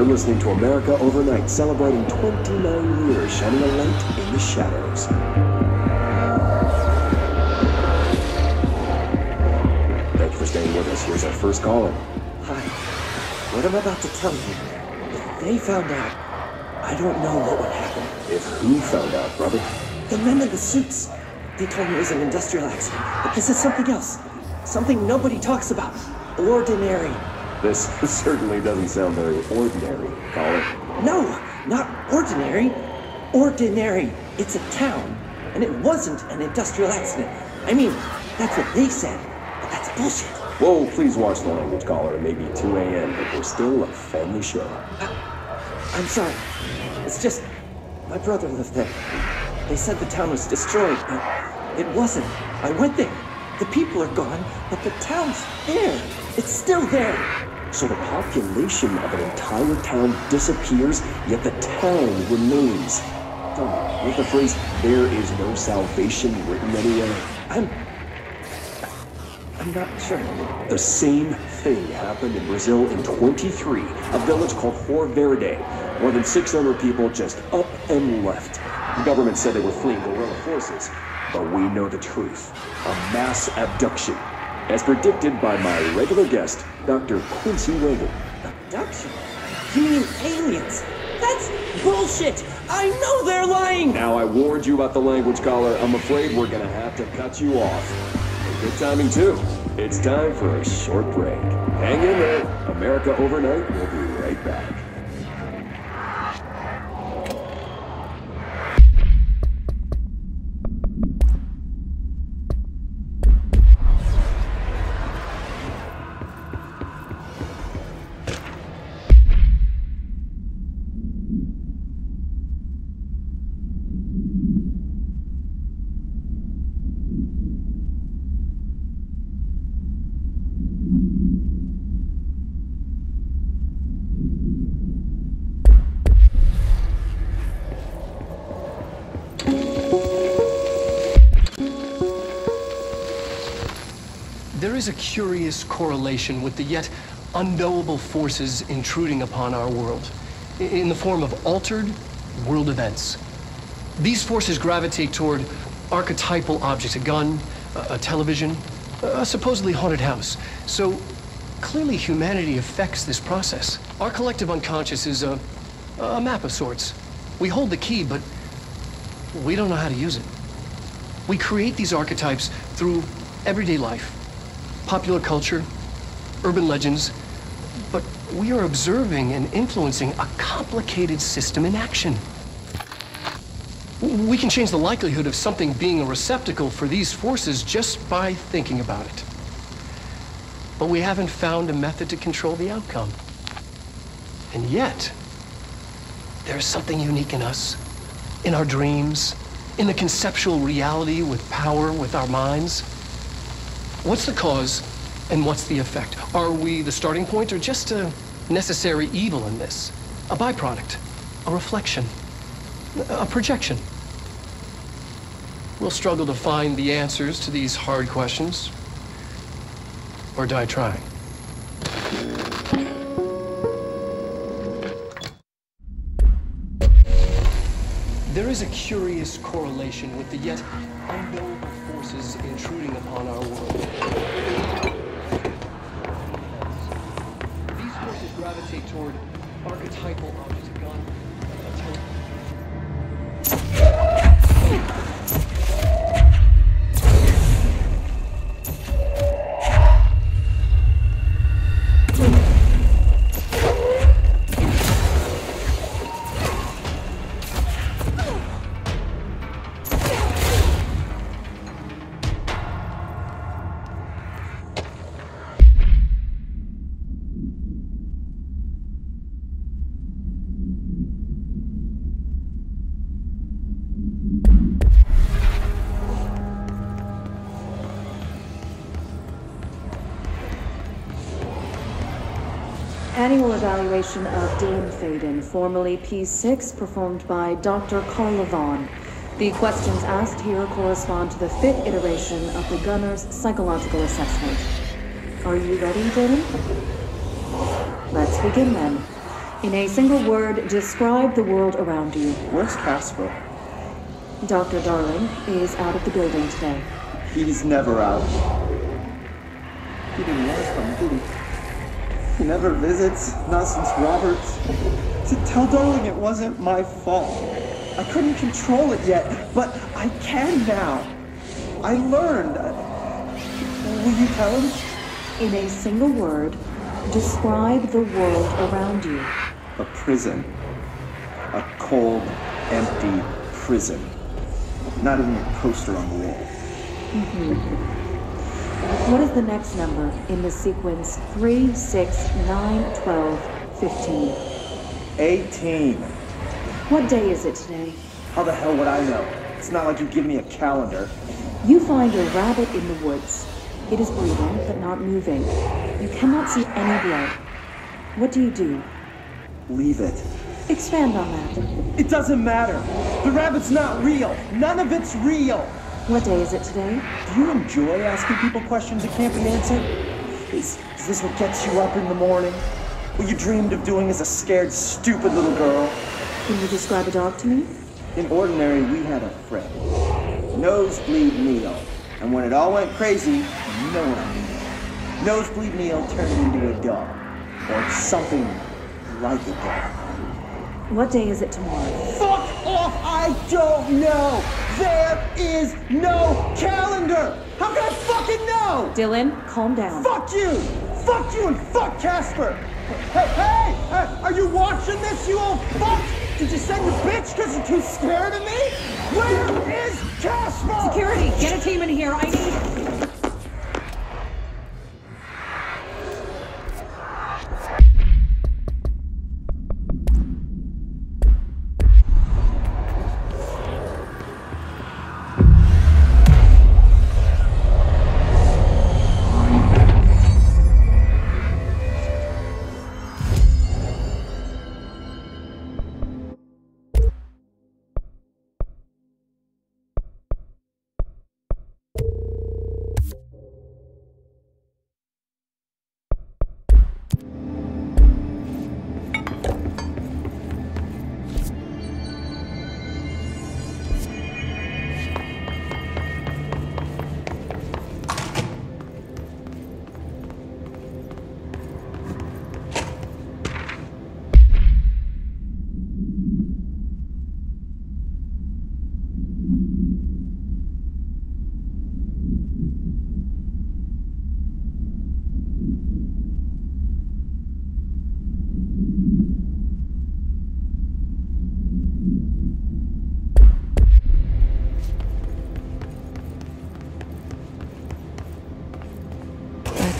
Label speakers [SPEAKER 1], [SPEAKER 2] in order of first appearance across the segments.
[SPEAKER 1] listening to America Overnight, celebrating 29 years, shining a light in the shadows. Thank you for staying with us. Here's our first caller.
[SPEAKER 2] Hi. What I'm about to tell you, if they found out, I don't know what would happen.
[SPEAKER 1] If who found out, brother?
[SPEAKER 2] The men in the suits. They told me it was an industrial accident, but this is something else. Something nobody talks about. Ordinary.
[SPEAKER 1] This certainly doesn't sound very ordinary, caller.
[SPEAKER 2] No, not ordinary. Ordinary. It's a town. And it wasn't an industrial accident. I mean, that's what they said. But that's bullshit.
[SPEAKER 1] Whoa, please watch the language, caller. It may be 2 a.m., but we're still a family show.
[SPEAKER 2] I'm sorry. It's just, my brother lived there. They said the town was destroyed, but it wasn't. I went there. The people are gone, but the town's there. It's still there.
[SPEAKER 1] So the population of an entire town disappears, yet the town remains. Tell me, with the phrase, "there is no salvation" written anywhere?
[SPEAKER 2] I'm not sure.
[SPEAKER 1] The same thing happened in Brazil in 23, a village called Rio Verde. More than 600 people just up and left. The government said they were fleeing guerrilla forces, but we know the truth. A mass abduction, as predicted by my regular guest, Dr. Quincy Reagan.
[SPEAKER 2] Abduction? You mean aliens? That's bullshit! I know they're lying!
[SPEAKER 1] Now, I warned you about the language, caller. I'm afraid we're gonna have to cut you off. Good timing, too. It's time for a short break. Hang in there. America Overnight will be right back.
[SPEAKER 3] There is a curious correlation with the yet unknowable forces intruding upon our world in the form of altered world events. These forces gravitate toward archetypal objects, a gun, a television, a supposedly haunted house. So clearly humanity affects this process. Our collective unconscious is a map of sorts. We hold the key, but we don't know how to use it. We create these archetypes through everyday life. Popular culture, urban legends, but we are observing and influencing a complicated system in action. We can change the likelihood of something being a receptacle for these forces just by thinking about it. But we haven't found a method to control the outcome. And yet, there's something unique in us, in our dreams, in the conceptual reality with power with our minds. What's the cause and what's the effect? Are we the starting point or just a necessary evil in this? A byproduct, a reflection, a projection? We'll struggle to find the answers to these hard questions, or die trying. There is a curious correlation with the yet unknowable forces intruding upon our world. These forces gravitate toward archetypal objects, a gun, a telephone.
[SPEAKER 4] Annual evaluation of Dean Faden, formerly P6, performed by Dr. Carl Levon. The questions asked here correspond to the 5th iteration of the gunner's psychological assessment. Are you ready, Dylan? Let's begin then. In a single word, describe the world around you.
[SPEAKER 2] Where's Casper?
[SPEAKER 4] Dr. Darling is out of the building today.
[SPEAKER 2] He's never out. He didn't want to come, did he? He never visits, not since Roberts. Tell Darling it wasn't my fault. I couldn't control it yet, but I can now. I learned. Will you tell him?
[SPEAKER 4] In a single word, describe the world around you.
[SPEAKER 2] A prison. A cold, empty prison. Not even a poster on the wall.
[SPEAKER 4] What is the next number in the sequence 3, 6, 9, 12, 15?
[SPEAKER 2] 18.
[SPEAKER 4] What day is it today?
[SPEAKER 2] How the hell would I know? It's not like you give me a calendar.
[SPEAKER 4] You find a rabbit in the woods. It is breathing, but not moving. You cannot see any blood. What do you do?
[SPEAKER 2] Leave it.
[SPEAKER 4] Expand on that.
[SPEAKER 2] It doesn't matter. The rabbit's not real. None of it's real.
[SPEAKER 4] What day is it today?
[SPEAKER 2] Do you enjoy asking people questions that can't be answered? Is this what gets you up in the morning? What you dreamed of doing as a scared, stupid little girl?
[SPEAKER 4] Can you describe a dog to me?
[SPEAKER 2] In Ordinary, we had a friend. Nosebleed Neil. And when it all went crazy, you know what I mean. Nosebleed Neil turned into a dog. Or something like a dog.
[SPEAKER 4] What day is it tomorrow?
[SPEAKER 2] Fuck off! I don't know! There is no calendar! How can I fucking know?
[SPEAKER 4] Dylan, calm down.
[SPEAKER 2] Fuck you! Fuck you and fuck Casper! Hey! Are you watching this, you old fuck? Did you send your bitch because you're too scared of me? Where is Casper?
[SPEAKER 4] Security, get a team in here. I need...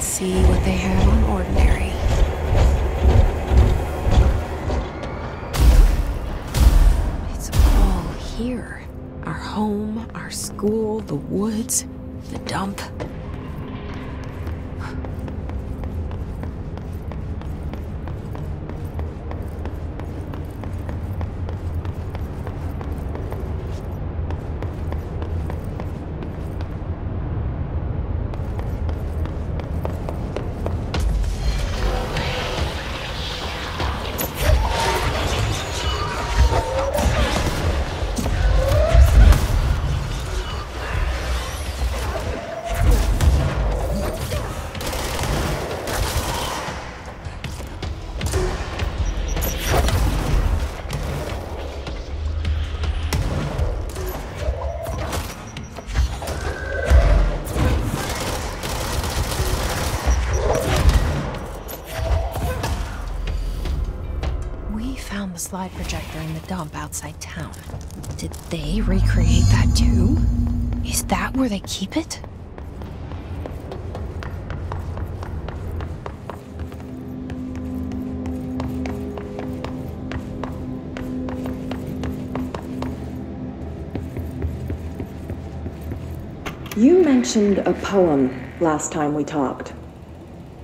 [SPEAKER 5] See what they have on Ordinary. It's all here. Our home, our school, the woods, the dump. Slide projector in the dump outside town. Did they recreate that too? Is that where they keep it?
[SPEAKER 4] You mentioned a poem last time we talked.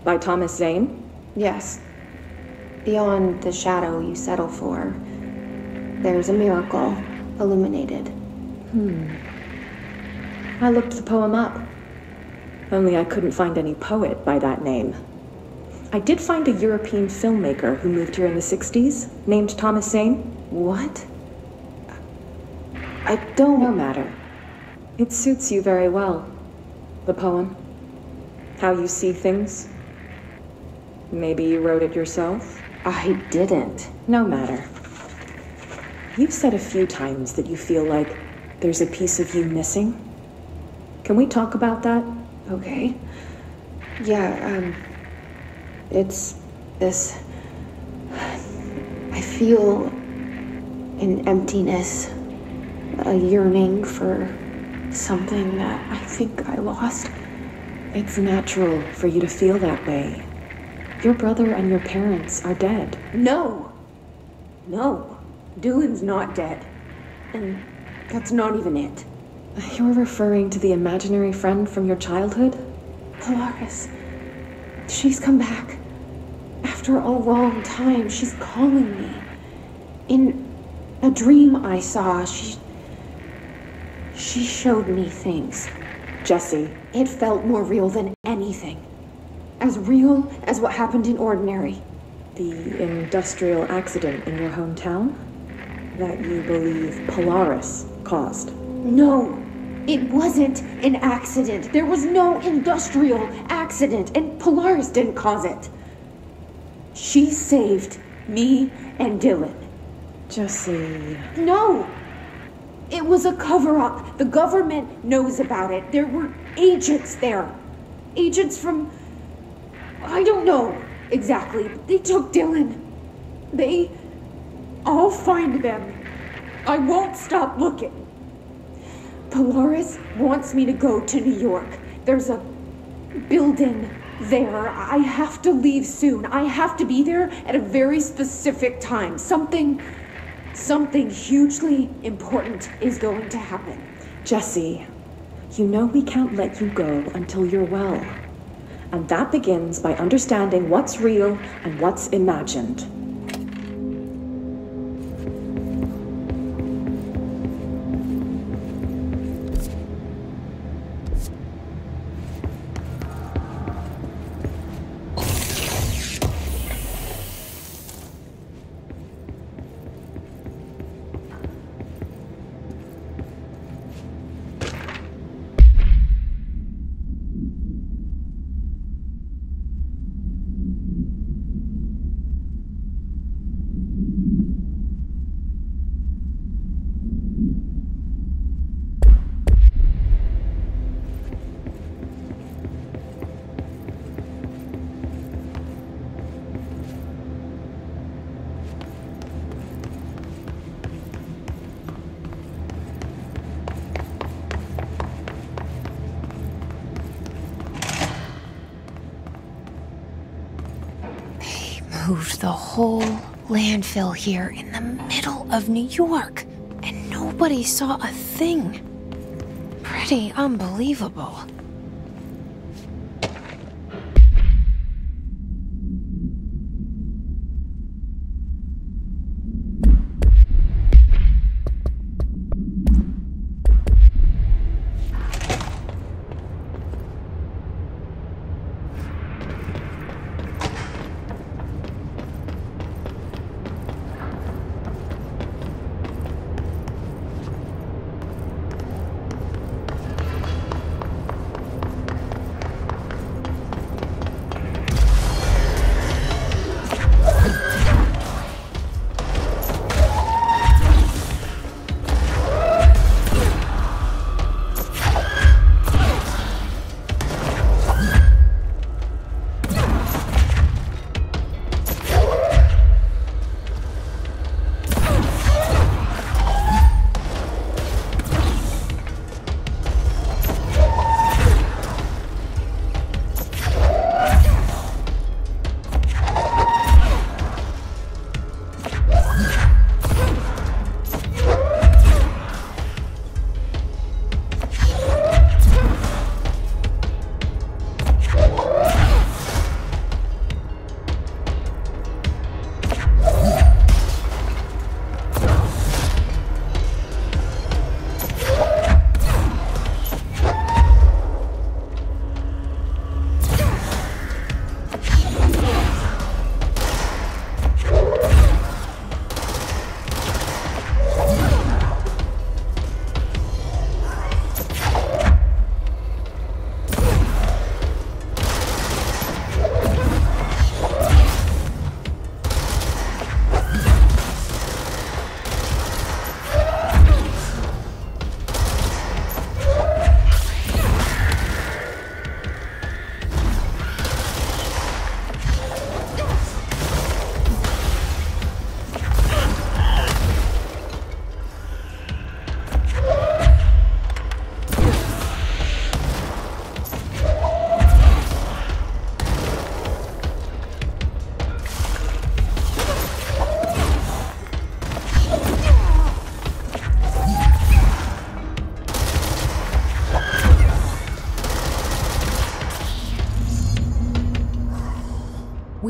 [SPEAKER 4] By Thomas Zane?
[SPEAKER 6] Yes. Beyond the shadow you settle for, there's a miracle illuminated.
[SPEAKER 4] I looked the poem up. Only I couldn't find any poet by that name.
[SPEAKER 7] I did find a European filmmaker who moved here in the 60s, named Thomas Zane.
[SPEAKER 6] What? I don't...
[SPEAKER 7] No matter. It suits you very well. The poem. How you see things. Maybe you wrote it yourself?
[SPEAKER 6] I didn't.
[SPEAKER 7] No matter. You've said a few times that you feel like there's a piece of you missing. Can we talk about that?
[SPEAKER 6] Okay. Yeah, it's this... I feel an emptiness, a yearning for something that I think I lost.
[SPEAKER 7] It's natural for you to feel that way. Your brother and your parents are dead.
[SPEAKER 6] No! No. Dylan's not dead. And that's not even it.
[SPEAKER 7] You're referring to the imaginary friend from your childhood?
[SPEAKER 6] Polaris. She's come back. After a long time, she's calling me. In a dream I saw, she showed me things.
[SPEAKER 7] Jesse.
[SPEAKER 6] It felt more real than anything. As real as what happened in Ordinary.
[SPEAKER 7] The industrial accident in your hometown? That you believe Polaris caused?
[SPEAKER 6] No, it wasn't an accident. There was no industrial accident, and Polaris didn't cause it. She saved me and Dylan.
[SPEAKER 7] Jesse...
[SPEAKER 6] No! It was a cover-up. The government knows about it. There were agents there. Agents from... I don't know exactly, but they took Dylan. I'll find them. I won't stop looking. Polaris wants me to go to New York. There's a building there. I have to leave soon. I have to be there at a very specific time. Something hugely important is going to happen.
[SPEAKER 7] Jesse, you know we can't let you go until you're well. And that begins by understanding what's real and what's imagined.
[SPEAKER 5] Moved the whole landfill here in the middle of New York, and nobody saw a thing. Pretty unbelievable.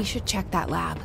[SPEAKER 5] We should check that lab.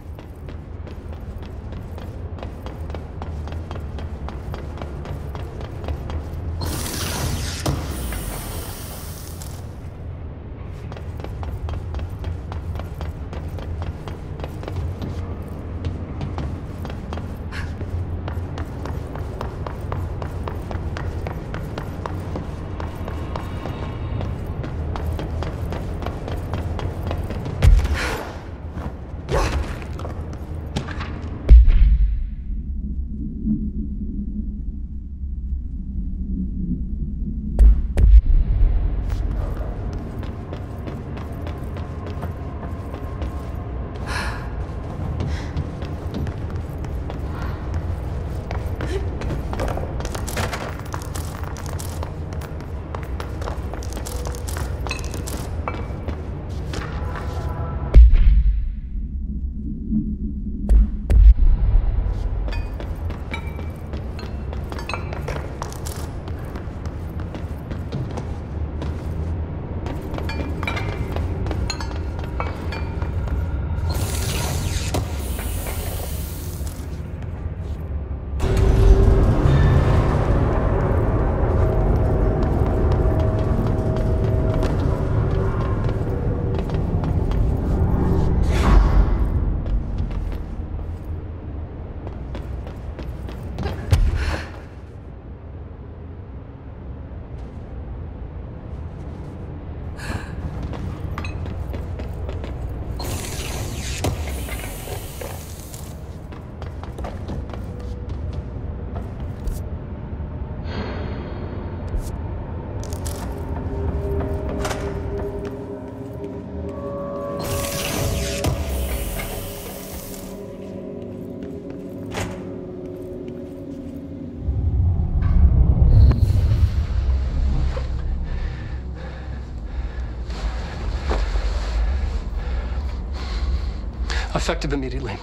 [SPEAKER 3] Effective immediately.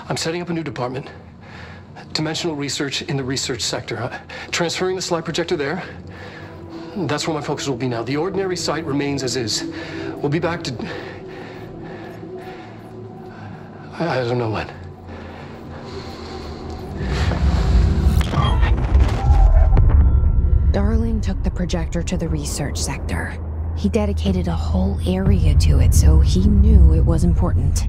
[SPEAKER 3] I'm setting up a new department. Dimensional research in the research sector. Transferring the slide projector there. That's where my focus will be now. The ordinary site remains as is. We'll be back to... I don't know when.
[SPEAKER 5] Darling took the projector to the research sector. He dedicated a whole area to it, so he knew it was important.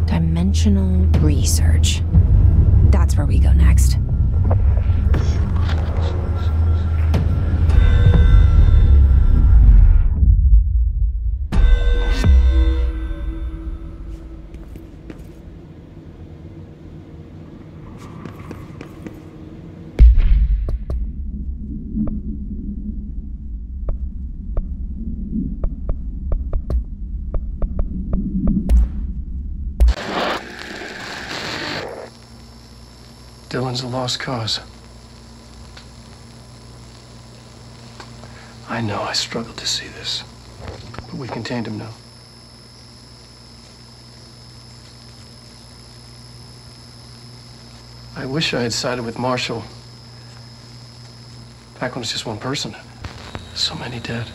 [SPEAKER 5] Dimensional research. That's where we go next.
[SPEAKER 3] Dylan's a lost cause. I know I struggled to see this, but we contained him now. I wish I had sided with Marshall back when it was just one person. So many dead.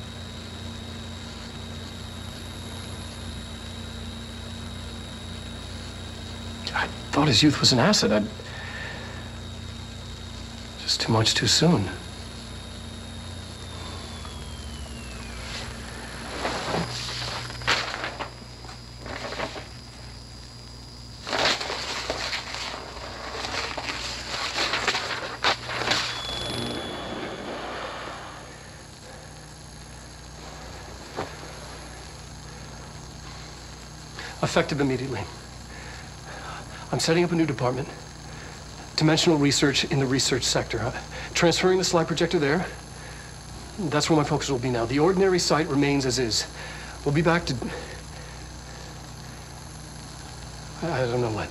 [SPEAKER 3] I thought his youth was an asset. Just too much too soon. Effective immediately. I'm setting up a new department. Dimensional research in the research sector. Transferring the slide projector there. That's where my focus will be now. The ordinary site remains as is. We'll be back to... I don't know when.